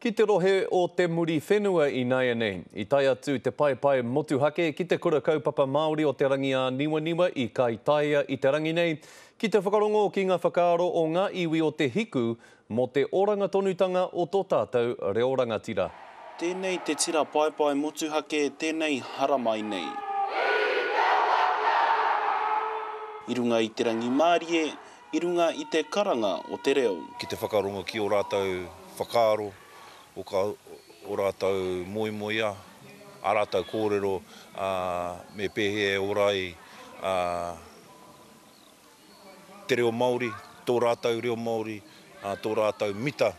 Ki te rohe o te muri whenua I Naia nei, I tai atu te pai motuhake ki te kura kaupapa Māori o te rangi a Niwaniwa I Kaitaia I te rangi nei, ki te whakarongo ki ngā whakaaro o ngā iwi o te hiku mo te oranga tonutanga o tō tātou reo rangatira. Tēnei te tira pai motuhake, tēnei haramai nei. I runga I te rangi Mārie, I runga I te karanga o te reo. Ki te whakarongo ki o rātou whakaaro, o rātou moimoia, a rātou kōrero me pēhea orai te reo Māori, tō rātou reo Māori, tō rātou mita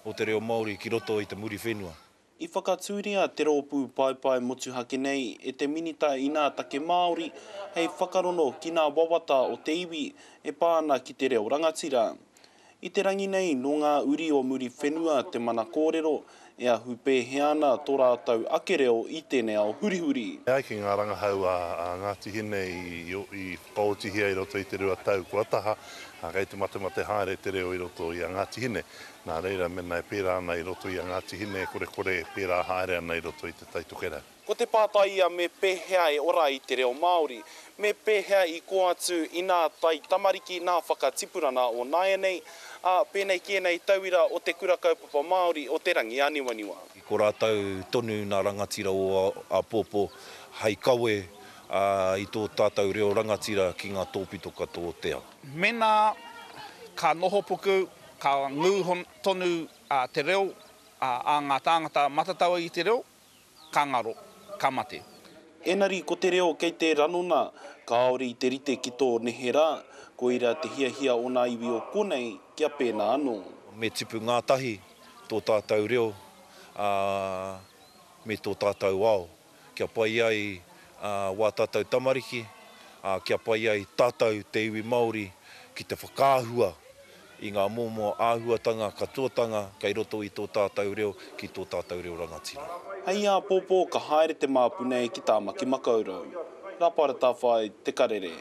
o te reo Māori ki roto I te muri whenua. I whakatūria te rōpū pai motuhake nei e te minita I nā take Māori hei whakarono ki nā wawata o te iwi e pāna ki te reo rangatira. I te rangi nei no ngā uri o muri whenua te mana kōrero e a hupehea ana tō rātou ake reo I tēnei ao hurihuri. Ai ki ngā rangahau a Ngāti Hine I paotihia I roto I te rua tau kua taha, kei te mate haere te reo I roto I a Ngāti Hine. Nā reira mena e pērā ana I roto I a Ngāti Hine, kore pērā haere ana I roto I te taitokera. Ko te pātaia me pēhea e ora I te reo Māori, me pēhea I ko atu I nā tai tamariki, nā whakatipurana o Naia nei, pēnei kienei tauira o te kura kaupapa Māori o te rangi a Niwaniwa. I ko rātou tonu nā rangatira o a Pōpō, hei kawe I tō tātou reo rangatira ki ngā tōpito katoa te ao. Mena ka noho puku, ka ngū tonu te reo, a ngā tāngata matataua I te reo, ka ngaro, ka mate. Enari ko te reo kei te ranona, ka aori I te rite ki tō nehera, ko ira te hiahia o nā iwi o konei, kia pēnā anō. Me tipu ngā tahi, tō tātou reo, me tō tātou ao. Kia pai ai wā tātou tamariki, kia pai ai tātou te iwi Māori ki te whakaahua I ngā momo āhuatanga, katoatanga, kei roto I tō tātou reo, ki tō tātou reo rangatira. Hei a Pōpō ka haere te māpune ki tā maki makaurau. Rāpara tā whai, te karere.